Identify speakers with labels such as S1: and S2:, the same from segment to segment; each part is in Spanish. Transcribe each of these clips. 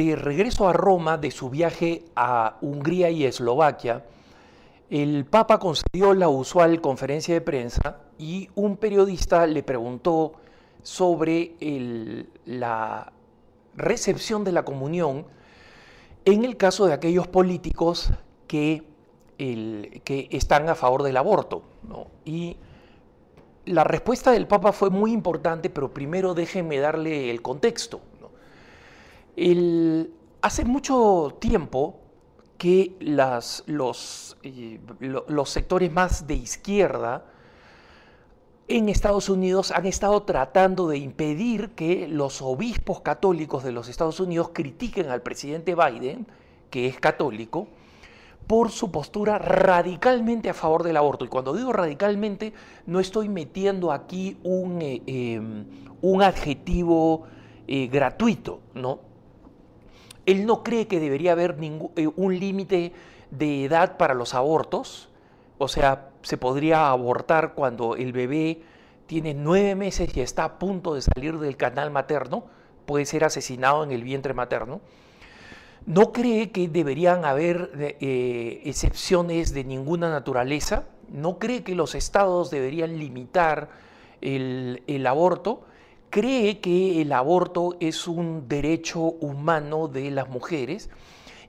S1: de regreso a Roma de su viaje a Hungría y Eslovaquia, el Papa concedió la usual conferencia de prensa y un periodista le preguntó sobre la recepción de la comunión en el caso de aquellos políticos que están a favor del aborto, ¿no? Y la respuesta del Papa fue muy importante, pero primero déjenme darle el contexto, ¿no? Hace mucho tiempo que los sectores más de izquierda en Estados Unidos han estado tratando de impedir que los obispos católicos de los Estados Unidos critiquen al presidente Biden, que es católico, por su postura radicalmente a favor del aborto. Y cuando digo radicalmente, no estoy metiendo aquí un adjetivo gratuito, ¿no? Él no cree que debería haber un límite de edad para los abortos, o sea, se podría abortar cuando el bebé tiene 9 meses y está a punto de salir del canal materno, puede ser asesinado en el vientre materno. No cree que deberían haber excepciones de ninguna naturaleza, no cree que los estados deberían limitar el aborto, cree que el aborto es un derecho humano de las mujeres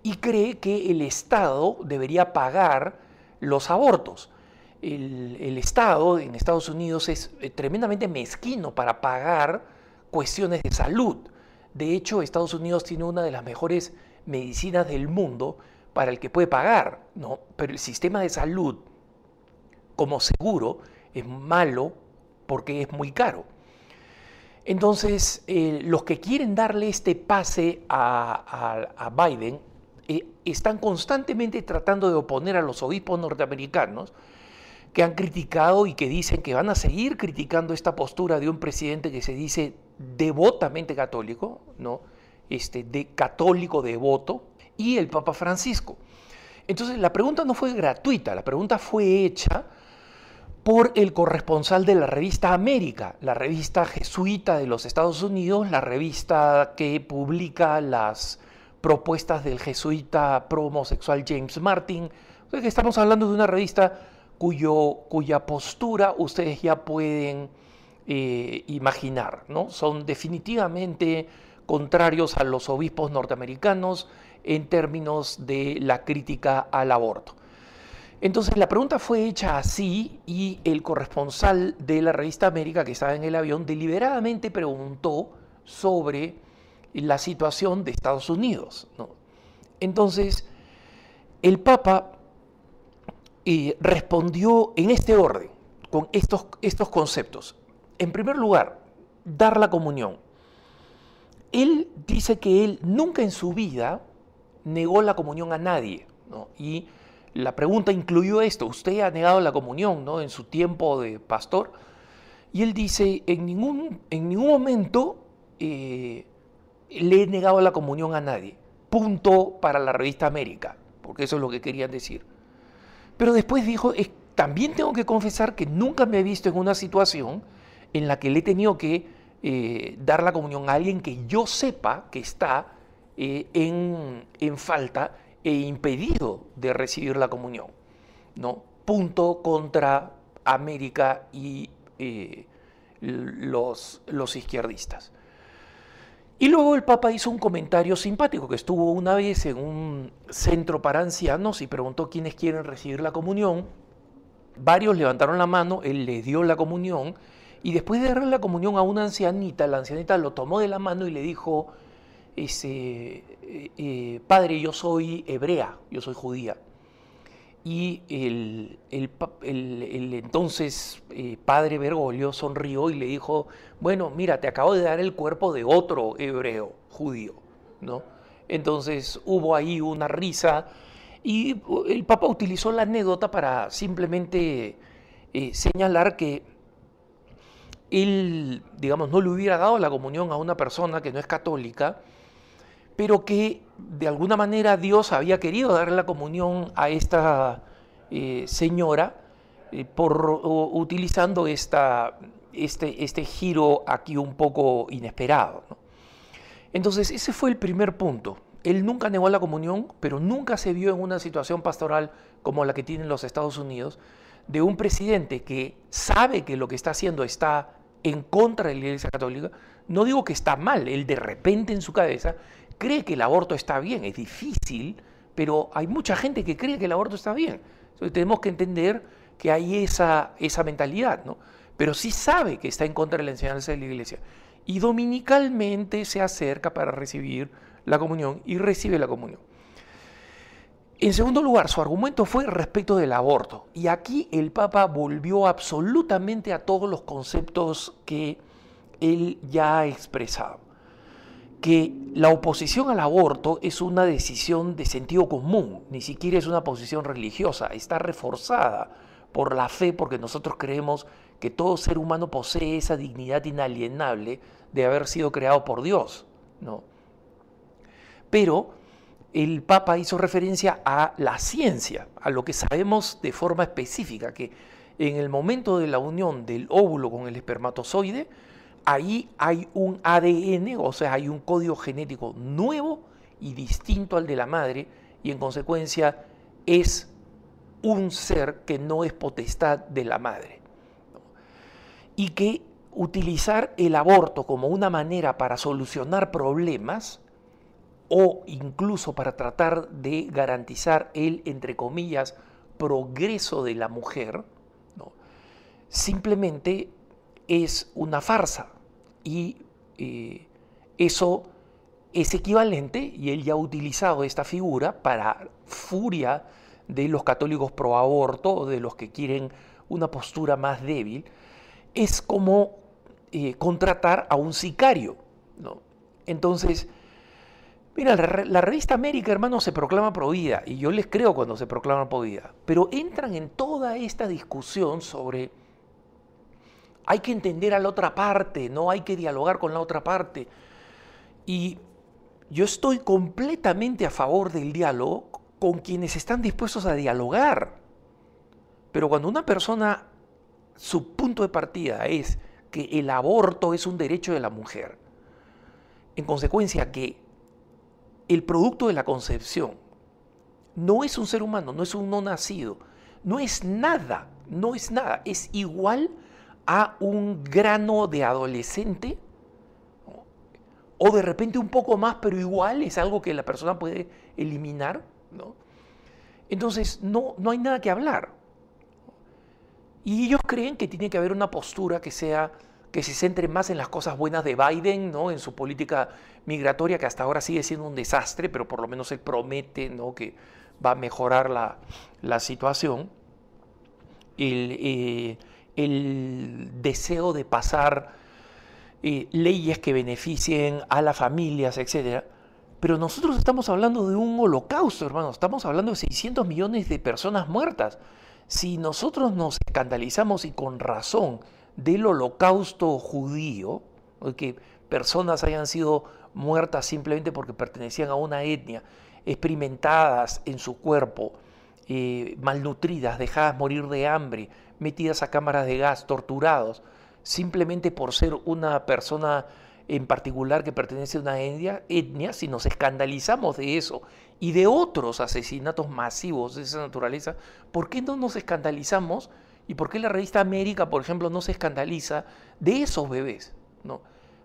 S1: y cree que el Estado debería pagar los abortos. El Estado en Estados Unidos es tremendamente mezquino para pagar cuestiones de salud. De hecho, Estados Unidos tiene una de las mejores medicinas del mundo para el que puede pagar, ¿no? Pero el sistema de salud como seguro es malo porque es muy caro. Entonces, los que quieren darle este pase a Biden están constantemente tratando de oponer a los obispos norteamericanos que han criticado y que dicen que van a seguir criticando esta postura de un presidente que se dice devotamente católico, ¿no? De católico devoto, y el Papa Francisco. Entonces, la pregunta no fue gratuita, la pregunta fue hecha por el corresponsal de la revista América, la revista jesuita de los Estados Unidos, la revista que publica las propuestas del jesuita pro-homosexual James Martin. Entonces, estamos hablando de una revista cuya postura ustedes ya pueden imaginar, ¿no? Son definitivamente contrarios a los obispos norteamericanos en términos de la crítica al aborto. Entonces la pregunta fue hecha así y el corresponsal de la revista América que estaba en el avión deliberadamente preguntó sobre la situación de Estados Unidos, ¿no? Entonces el Papa respondió en este orden, con estos conceptos. En primer lugar, dar la comunión. Él dice que él nunca en su vida negó la comunión a nadie, ¿no? Y la pregunta incluyó esto: ¿usted ha negado la comunión, ¿no?, en su tiempo de pastor? Y él dice: en ningún momento le he negado la comunión a nadie. Punto para la revista América, porque eso es lo que querían decir. Pero después dijo: también tengo que confesar que nunca me he visto en una situación en la que le he tenido que dar la comunión a alguien que yo sepa que está en falta e impedido de recibir la comunión, ¿no? Punto contra América y los izquierdistas. Y luego el Papa hizo un comentario simpático, que estuvo una vez en un centro para ancianos y preguntó quiénes quieren recibir la comunión. Varios levantaron la mano, él le dio la comunión y después de darle la comunión a una ancianita, la ancianita lo tomó de la mano y le dijo: padre, yo soy hebrea, yo soy judía. Y el entonces padre Bergoglio sonrió y le dijo: bueno, mira, te acabo de dar el cuerpo de otro hebreo judío, ¿no? Entonces hubo ahí una risa y el Papa utilizó la anécdota para simplemente señalar que él, digamos, no le hubiera dado la comunión a una persona que no es católica, pero que de alguna manera Dios había querido darle la comunión a esta señora utilizando este giro aquí un poco inesperado, ¿no? Entonces, ese fue el primer punto. Él nunca negó la comunión, pero nunca se vio en una situación pastoral como la que tienen los Estados Unidos, de un presidente que sabe que lo que está haciendo está en contra de la Iglesia Católica. No digo que está mal, él de repente en su cabeza cree que el aborto está bien. Es difícil, pero hay mucha gente que cree que el aborto está bien. Entonces tenemos que entender que hay esa mentalidad, ¿no? Pero sí sabe que está en contra de la enseñanza de la Iglesia. Y dominicalmente se acerca para recibir la comunión y recibe la comunión. En segundo lugar, su argumento fue respecto del aborto. Y aquí el Papa volvió absolutamente a todos los conceptos que él ya ha expresado. Que la oposición al aborto es una decisión de sentido común, ni siquiera es una posición religiosa, está reforzada por la fe, porque nosotros creemos que todo ser humano posee esa dignidad inalienable de haber sido creado por Dios, ¿no? Pero el Papa hizo referencia a la ciencia, a lo que sabemos de forma específica, que en el momento de la unión del óvulo con el espermatozoide, ahí hay un ADN, o sea, hay un código genético nuevo y distinto al de la madre, y en consecuencia es un ser que no es potestad de la madre. Y que utilizar el aborto como una manera para solucionar problemas o incluso para tratar de garantizar el, entre comillas, progreso de la mujer, ¿no? Simplemente es una farsa y eso es equivalente, y él ya ha utilizado esta figura para furia de los católicos pro aborto o de los que quieren una postura más débil, es como contratar a un sicario, ¿no? Entonces, mira, la revista América, hermano, se proclama provida, y yo les creo cuando se proclama provida, pero entran en toda esta discusión sobre hay que entender a la otra parte, no hay que dialogar con la otra parte. Y yo estoy completamente a favor del diálogo con quienes están dispuestos a dialogar. Pero cuando una persona, su punto de partida es que el aborto es un derecho de la mujer, en consecuencia que el producto de la concepción no es un ser humano, no es un no nacido, no es nada, es igual a un grano de adolescente, o de repente un poco más, pero igual es algo que la persona puede eliminar, ¿no? Entonces no hay nada que hablar. Y ellos creen que tiene que haber una postura que se centre más en las cosas buenas de Biden, ¿no? En su política migratoria, que hasta ahora sigue siendo un desastre, pero por lo menos él promete, ¿no?, que va a mejorar la situación. El deseo de pasar leyes que beneficien a las familias, etc. Pero nosotros estamos hablando de un holocausto, hermano. Estamos hablando de 600 millones de personas muertas. Si nosotros nos escandalizamos, y con razón, del holocausto judío, que personas hayan sido muertas simplemente porque pertenecían a una etnia, experimentadas en su cuerpo, malnutridas, dejadas morir de hambre, metidas a cámaras de gas, torturados, simplemente por ser una persona en particular que pertenece a una etnia, si nos escandalizamos de eso y de otros asesinatos masivos de esa naturaleza, ¿por qué no nos escandalizamos? ¿Y por qué la revista América, por ejemplo, no se escandaliza de esos bebés, ¿no?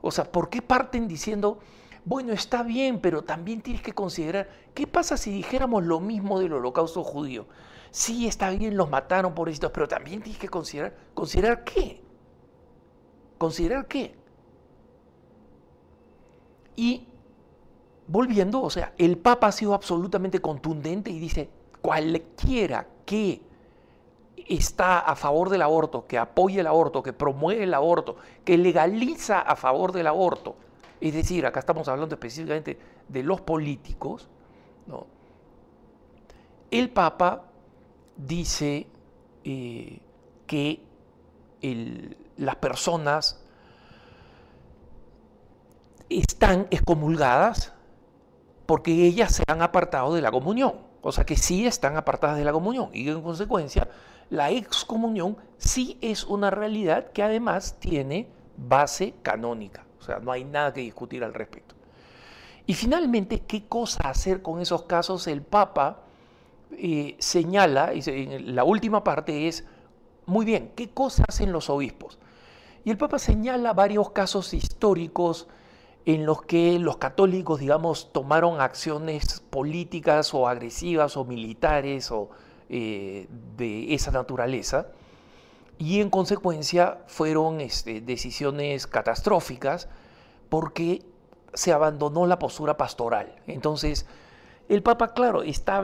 S1: O sea, ¿por qué parten diciendo, bueno, está bien, pero también tienes que considerar, ¿qué pasa si dijéramos lo mismo del holocausto judío? Sí, está bien, los mataron, pobrecitos, pero también tienes que considerar, ¿considerar qué? ¿Considerar qué? Y volviendo, o sea, el Papa ha sido absolutamente contundente y dice, cualquiera que está a favor del aborto, que apoya el aborto, que promueve el aborto, que legaliza a favor del aborto, es decir, acá estamos hablando específicamente de los políticos, ¿no? El Papa dice que las personas están excomulgadas porque ellas se han apartado de la comunión, o sea que sí están apartadas de la comunión, y en consecuencia la excomunión sí es una realidad que además tiene base canónica, o sea, no hay nada que discutir al respecto. Y finalmente, ¿qué cosa hacer con esos casos? El Papa señala, en la última parte es, muy bien, ¿qué cosa hacen los obispos? Y el Papa señala varios casos históricos en los que los católicos, digamos, tomaron acciones políticas o agresivas o militares o de esa naturaleza, y en consecuencia fueron decisiones catastróficas porque se abandonó la postura pastoral. Entonces, el Papa, claro, está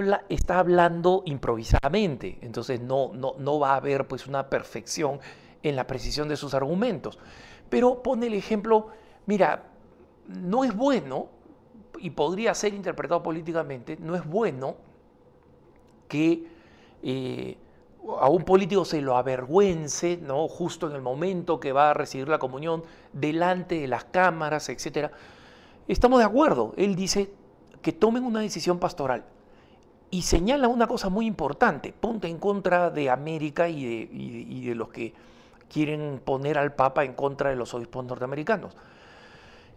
S1: hablando improvisadamente, entonces no va a haber pues una perfección en la precisión de sus argumentos. Pero pone el ejemplo, mira, no es bueno, y podría ser interpretado políticamente, no es bueno que a un político se lo avergüence, ¿no? Justo en el momento que va a recibir la comunión, delante de las cámaras, etc. Estamos de acuerdo, él dice que tomen una decisión pastoral. Y señala una cosa muy importante, ponte en contra de América y de los que quieren poner al Papa en contra de los obispos norteamericanos.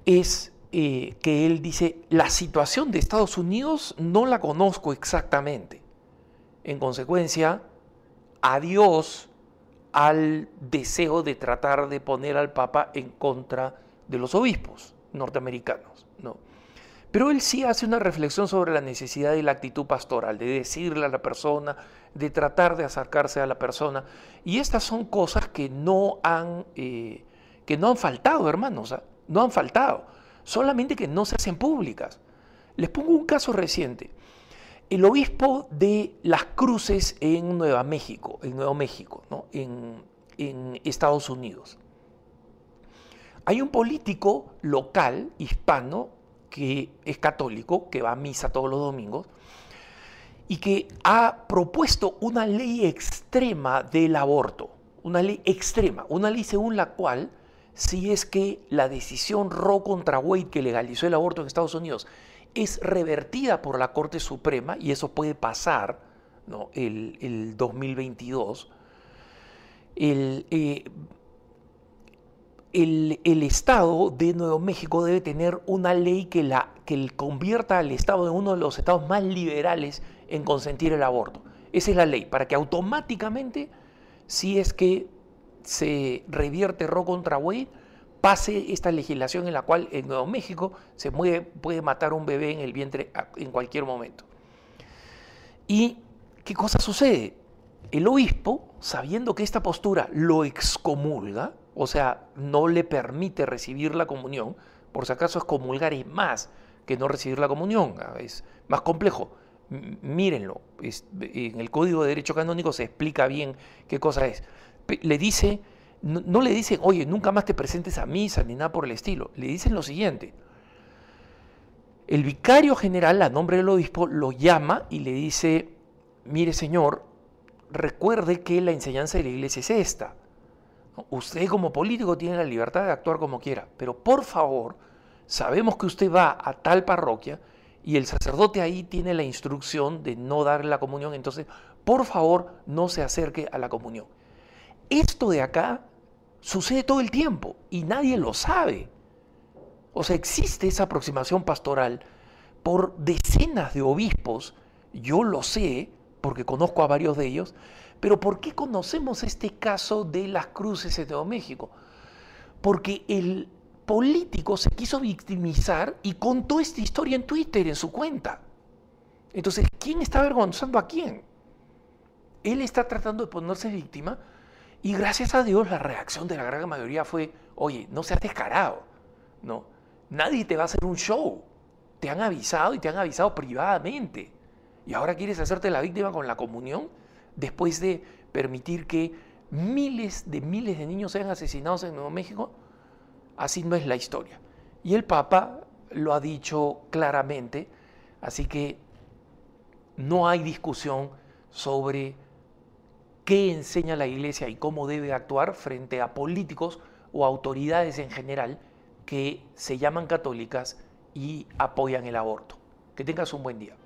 S1: Es que él dice, la situación de Estados Unidos no la conozco exactamente. En consecuencia, adiós al deseo de tratar de poner al Papa en contra de los obispos norteamericanos, ¿no? Pero él sí hace una reflexión sobre la necesidad de la actitud pastoral, de decirle a la persona, de tratar de acercarse a la persona. Y estas son cosas que no han faltado, hermanos, ¿eh? No han faltado, solamente que no se hacen públicas. Les pongo un caso reciente. El obispo de Las Cruces en Nuevo México, ¿no? en Estados Unidos. Hay un político local, hispano, que es católico, que va a misa todos los domingos, y que ha propuesto una ley extrema del aborto, una ley extrema, una ley según la cual, si es que la decisión Roe contra Wade que legalizó el aborto en Estados Unidos es revertida por la Corte Suprema, y eso puede pasar, ¿no? el 2022, el Estado de Nuevo México debe tener una ley que convierta al Estado en uno de los estados más liberales en consentir el aborto. Esa es la ley, para que automáticamente, si es que se revierte Roe contra Wade, pase esta legislación en la cual en Nuevo México se puede matar un bebé en el vientre en cualquier momento. ¿Y qué cosa sucede? El obispo, sabiendo que esta postura lo excomulga, o sea, no le permite recibir la comunión, por si acaso excomulgar es más que no recibir la comunión, es más complejo. Mírenlo, en el Código de Derecho Canónico se explica bien qué cosa es. Le dice, no le dicen, oye, nunca más te presentes a misa ni nada por el estilo. Le dicen lo siguiente: el vicario general, a nombre del obispo, lo llama y le dice, mire señor, recuerde que la enseñanza de la iglesia es esta. Usted como político tiene la libertad de actuar como quiera, pero por favor, sabemos que usted va a tal parroquia y el sacerdote ahí tiene la instrucción de no darle la comunión, entonces por favor no se acerque a la comunión. Esto de acá sucede todo el tiempo y nadie lo sabe. O sea, existe esa aproximación pastoral por decenas de obispos, yo lo sé porque conozco a varios de ellos, pero ¿por qué conocemos este caso de Las Cruces en Nuevo México? Porque el político se quiso victimizar y contó esta historia en Twitter, en su cuenta. Entonces, ¿quién está avergonzando a quién? Él está tratando de ponerse víctima y gracias a Dios la reacción de la gran mayoría fue, oye, no seas descarado, ¿no? Nadie te va a hacer un show. Te han avisado y te han avisado privadamente. ¿Y ahora quieres hacerte la víctima con la comunión? Después de permitir que miles de niños sean asesinados en Nuevo México. Así no es la historia. Y el Papa lo ha dicho claramente, así que no hay discusión sobre qué enseña la Iglesia y cómo debe actuar frente a políticos o autoridades en general que se llaman católicas y apoyan el aborto. Que tengas un buen día.